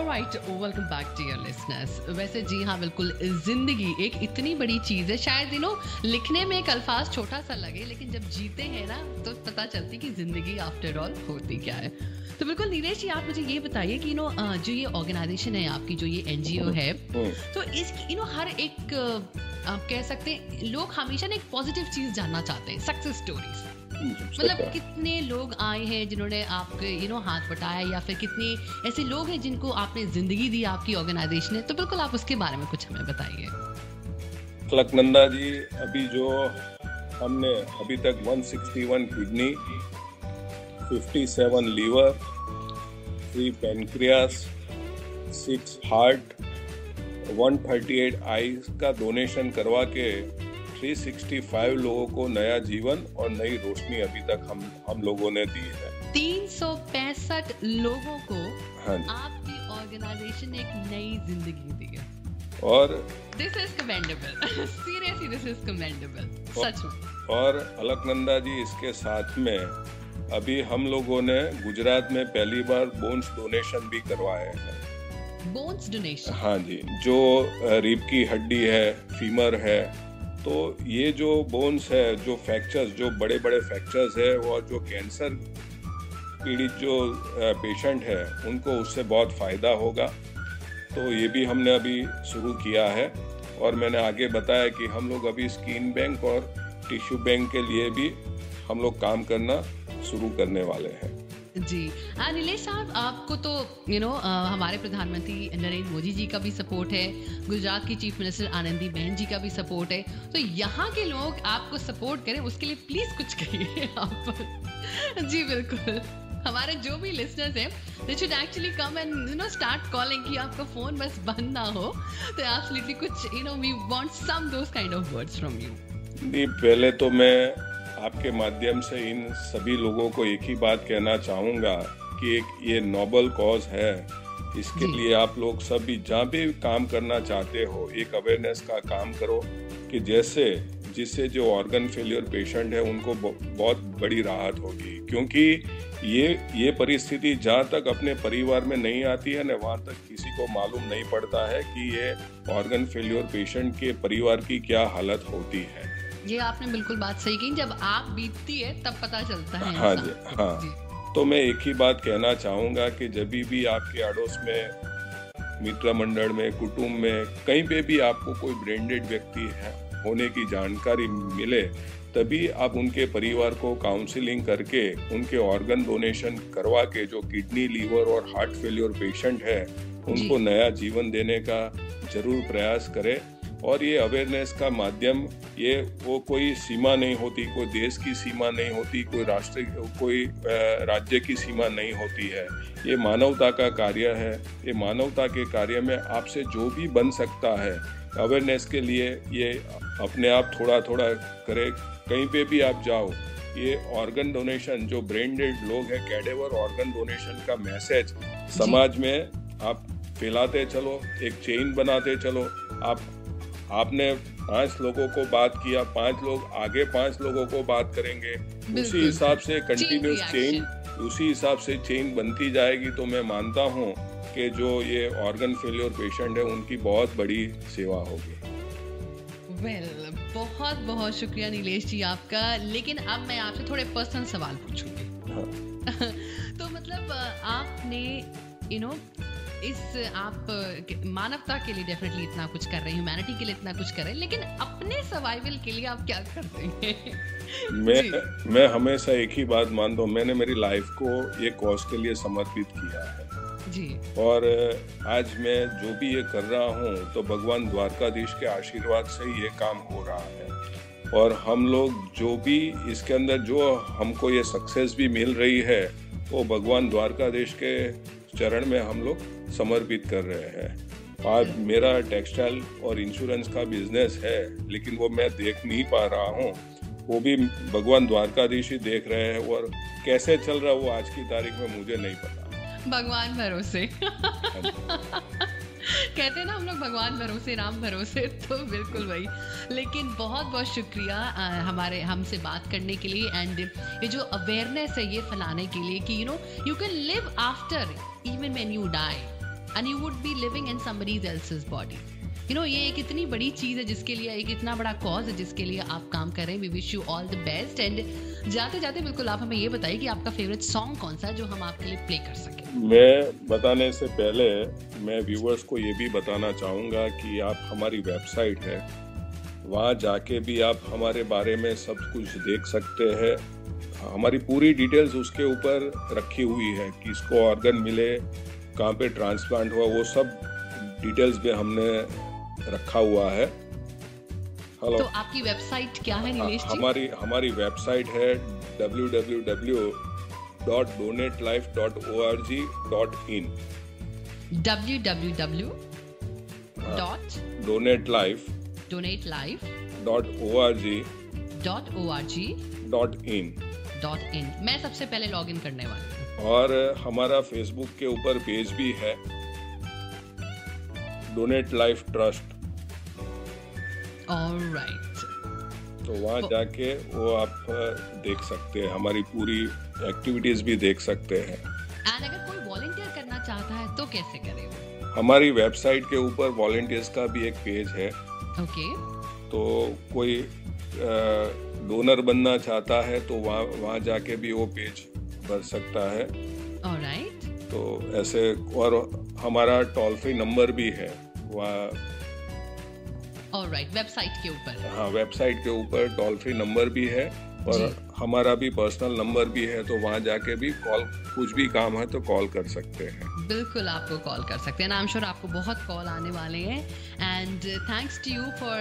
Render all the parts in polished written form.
Alright, welcome back dear listeners. वैसे जी हाँ, बिल्कुल, जिंदगी एक इतनी बड़ी चीज है। शायद लिखने में एक अल्फाज छोटा सा लगे, लेकिन जब जीते हैं ना तो पता चलती कि जिंदगी आफ्टर ऑल होती क्या है। तो बिल्कुल नीलेश जी, आप मुझे ये बताइए कि जो ये ऑर्गेनाइजेशन है आपकी, जो ये एनजीओ है, तो इसकी हर एक आप कह सकते हैं लोग हमेशा ना एक पॉजिटिव चीज जानना चाहते हैं, सक्सेस स्टोरीज। मतलब कितने लोग आए हैं जिन्होंने आपके हाथ बटाया, या फिर कितने ऐसे लोग हैं जिनको आपने जिंदगी दी आपकी ऑर्गेनाइजेशन है। तो बिल्कुल आप उसके बारे में कुछ हमें बताइए। अलकनंदा जी, अभी जो हमने अभी तक 161 kidney, 57 liver, 3 pancreas, 6 heart, 138 eyes का डोनेशन करवा के 365 लोगों को नया जीवन और नई रोशनी अभी तक हम लोगों ने दी है। 365 लोगों को हाँ, आपकी ऑर्गेनाइजेशन एक नई जिंदगी दी है, और this is commendable. Seriously this is commendable, सच में। और अलकनंदा जी, इसके साथ में अभी हम लोगों ने गुजरात में पहली बार बोन्स डोनेशन भी करवाए हैं। Bones donation? हाँ जी, जो रीढ़ की हड्डी है, फीमर है, तो ये जो बोन्स है, जो फ्रैक्चर्स, जो बड़े बड़े फ्रैक्चर्स है, और जो कैंसर पीड़ित जो पेशेंट है उनको उससे बहुत फ़ायदा होगा। तो ये भी हमने अभी शुरू किया है, और मैंने आगे बताया कि हम लोग अभी स्किन बैंक और टिश्यू बैंक के लिए भी हम लोग काम करना शुरू करने वाले हैं। जी नीलेश साहब, आपको तो हमारे प्रधानमंत्री नरेंद्र मोदी जी का भी सपोर्ट है, गुजरात की चीफ मिनिस्टर आनंदीबेन जी का भी सपोर्ट है। तो यहाँ के लोग आपको सपोर्ट करें, उसके लिए प्लीज कुछ कहिए आप। जी बिल्कुल, हमारे जो भी लिसनर्स हैं, they should actually come and start calling कि आपका फोन बस बंद ना हो। तो एब्सोल्युटली कुछ we want some those kind of words from you। नहीं, पहले तो मैं आपके माध्यम से इन सभी लोगों को एक ही बात कहना चाहूँगा कि एक ये नोबल कॉज है। इसके लिए आप लोग सभी जहाँ भी काम करना चाहते हो, एक अवेयरनेस का काम करो कि जिससे जो ऑर्गन फेलियर पेशेंट है उनको बहुत बड़ी राहत होगी। क्योंकि ये परिस्थिति जहाँ तक अपने परिवार में नहीं आती है ना, वहाँ तक किसी को मालूम नहीं पड़ता है कि ये ऑर्गन फेलियर पेशेंट के परिवार की क्या हालत होती है। ये आपने बिल्कुल बात सही कही, जब आप बीतती है तब पता चलता है। हाँ जी, हाँ जी। तो मैं एक ही बात कहना चाहूँगा कि जब भी आपके अड़ोस में, मित्र मंडल में, कुटुंब में, कहीं पे भी आपको कोई ब्रेंडेड व्यक्ति है होने की जानकारी मिले, तभी आप उनके परिवार को काउंसलिंग करके उनके ऑर्गन डोनेशन करवा के जो किडनी, लीवर और हार्ट फेलियर पेशेंट है उनको नया जीवन देने का जरूर प्रयास करें। और ये अवेयरनेस का माध्यम, वो कोई सीमा नहीं होती, कोई देश की सीमा नहीं होती, कोई राज्य की सीमा नहीं होती है। ये मानवता का कार्य है। ये मानवता के कार्य में आपसे जो भी बन सकता है अवेयरनेस के लिए, ये अपने आप थोड़ा थोड़ा करे। कहीं पे भी आप जाओ, ये ऑर्गन डोनेशन, जो ब्रेन डेड लोग हैं, कैडेवर ऑर्गन डोनेशन का मैसेज समाज में आप फैलाते चलो, एक चेन बनाते चलो। आपने 5 लोगों को बात किया, 5 लोग आगे 5 लोगों को बात करेंगे, उसी हिसाब से कंटिन्यूस चेन, उसी हिसाब से चेन बनती जाएगी। तो मैं मानता हूँ कि जो ये ऑर्गन फेलियर पेशेंट है उनकी बहुत बड़ी सेवा होगी। बहुत बहुत शुक्रिया नीलेश जी आपका। लेकिन अब मैं आपसे थोड़े पर्सनल सवाल पूछूंगी। हाँ। तो मतलब आपने आप मानवता के लिए डेफिनेटली इतना कुछ कर रहे हैं, ह्यूमैनिटी के लिए इतना कुछ कर रहे हैं, लेकिन अपने सर्वाइवल के लिए आप क्या करते हैं? मैं हमेशा एक ही बात मानता हूँ, मैंने मेरी लाइफ को ये कॉज के लिए समर्पित किया है जी। और आज मैं जो भी ये कर रहा हूँ तो भगवान द्वारकाधीश के आशीर्वाद से ही ये काम हो रहा है। और हम लोग जो भी इसके अंदर जो हमको ये सक्सेस भी मिल रही है, वो भगवान द्वारकाधीश के चरण में हम लोग समर्पित कर रहे हैं। आज मेरा टेक्सटाइल और इंश्योरेंस का बिजनेस है, लेकिन वो मैं देख नहीं पा रहा हूँ, वो भी भगवान द्वारकाधीश ही देख रहे हैं। और कैसे चल रहा है वो आज की तारीख में मुझे नहीं पता। भगवान भरोसे। कहते हैं ना हम लोग, भगवान भरोसे राम भरोसे। तो बिल्कुल वही। लेकिन बहुत बहुत शुक्रिया हमसे बात करने के लिए, एंड ये जो अवेयरनेस है ये फैलाने के लिए कि you can live after even when you die. and you would be living in somebody else's body. ये एक इतनी बड़ी चीज है जिसके लिए, एक इतना बड़ा कॉज है जिसके लिए आप काम कर रहे हैं. We wish you all the best. And जाते जाते बिल्कुल आप हमें ये बताइए कि आपका फेवरेट सॉन्ग कौन सा है जो हम आपके लिए प्ले कर सकें. मैं बताने से पहले मैं व्यूअर्स को ये भी बताना चाहूँगा कि आप हमारी वेबसाइट है, वहाँ जाके भी आप हमारे बारे में सब कुछ देख सकते हैं. हमारी पूरी डिटेल्स उसके ऊपर रखी हुई है, किसको ऑर्गन मिले, कहाँ पे ट्रांसप्लांट हुआ, वो सब डिटेल्स में हमने रखा हुआ है. हेलो, तो आपकी वेबसाइट क्या है नीलेश जी? हमारी वेबसाइट है www.donatelife.org.in. www.donatelife.org.in. मैं सबसे पहले लॉग इन करने वाली हूँ. और हमारा फेसबुक के ऊपर पेज भी है, डोनेट लाइफ ट्रस्ट. ऑलराइट. तो वहाँ जाके वो आप देख सकते हैं, हमारी पूरी एक्टिविटीज भी देख सकते हैं. एंड अगर कोई वॉलंटियर करना चाहता है तो कैसे करे? हमारी वेबसाइट के ऊपर वॉलंटियर्स का भी एक पेज है. ओके. तो कोई डोनर बनना चाहता है तो वहाँ जाके भी वो पेज भर सकता है. ऑलराइट. तो ऐसे, और हमारा टोल फ्री नंबर भी है वहाँ. ऑलराइट, वेबसाइट के ऊपर. हाँ, वेबसाइट के ऊपर टोल फ्री नंबर भी है और हमारा भी पर्सनल नंबर भी है. तो वहाँ जाके भी कॉल, कुछ भी काम है तो कॉल कर सकते हैं. बिल्कुल आपको कॉल कर सकते हैं. आई एम श्योर आपको बहुत कॉल आने वाले हैं. And thanks to you for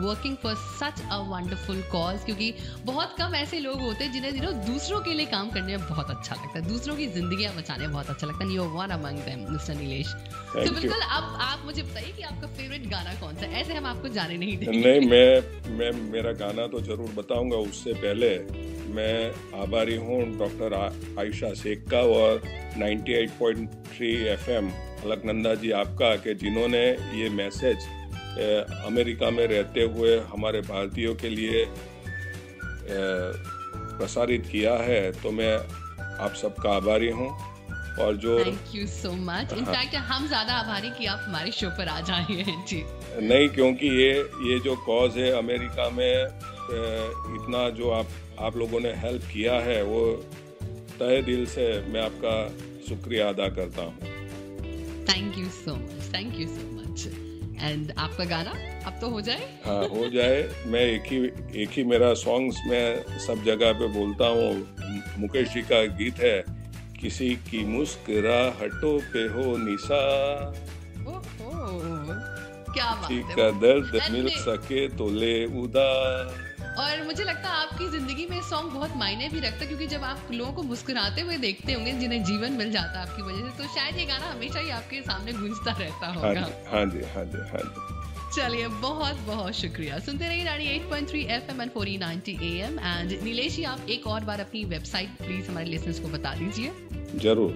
working for such a wonderful cause, क्योंकि बहुत कम ऐसे लोग होते हैं जिन्हें दूसरों के लिए काम करने में बहुत अच्छा लगता है, दूसरों की जिंदगियां बचाने में बहुत अच्छा लगता है. You are one among them, mister Nilesh. तो बिल्कुल अब आप मुझे बताइए कि आपका फेवरेट गाना कौन सा है. ऐसे हम आपको जाने नहीं देंगे. नहीं, मैं मेरा गाना तो जरूर बताऊंगा. उससे पहले मैं आभारी हूँ डॉक्टर आयशा शेख का और 98.3 FM अलकनंदा जी आपका, कि जिन्होंने ये मैसेज अमेरिका में रहते हुए हमारे भारतीयों के लिए प्रसारित किया है. तो मैं आप सबका आभारी हूँ. और जो thank you so much. In fact हम ज्यादा आभारी कि आप हमारे शो पर आ जाए हैं जी. नहीं, क्योंकि ये जो कॉज है अमेरिका में, इतना जो आप लोगों ने हेल्प किया है, वो तहे दिल से मैं आपका शुक्रिया अदा करता हूँ. Thank you so much. Thank you so much. And आपका गाना अब तो हो जाए? हाँ, हो जाए. मैं एक ही मेरा सॉन्ग्स में सब जगह पे बोलता हूँ. मुकेश जी का गीत है, किसी की मुस्कुराहटों पे हो निशान, क्या बात है. का दर्द मिल सके तो ले उधार. और मुझे लगता है आपकी जिंदगी में सॉन्ग बहुत मायने भी रखता है, क्योंकि जब आप लोगों को मुस्कुराते हुए देखते होंगे जिन्हें जीवन मिल जाता है आपकी वजह से, तो शायद ये गाना हमेशा ही आपके सामने गूंजता रहता होगा. हाँ जी. चलिए, बहुत बहुत शुक्रिया. सुनते रहिए 98.3 FM and 1490 AM. And Nilesh ji, आप एक और बार अपनी वेबसाइट प्लीज हमारे लिसनर्स को बता दीजिए. जरूर.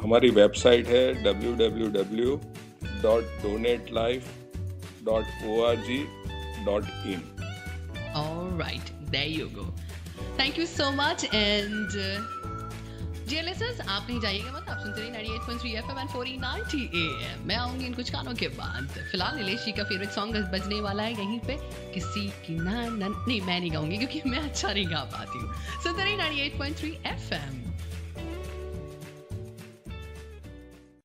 हमारी वेबसाइट है www.donatelife.org.in. Alright, there you go. Thank you so much. And dear listeners, आप नहीं जाइएगा मत. आप सुनते रहिए 98.3 FM and 1490 AM. मैं आऊंगी इन कुछ गानों के बाद. फिलहाल नीलेश जी का फेवरेट सॉन्ग बजने वाला है यहीं पे, किसी की नहीं, मैं नहीं गाऊंगी क्योंकि मैं अच्छा नहीं गा पाती हूँ. सुनते रहिए 98.3 FM.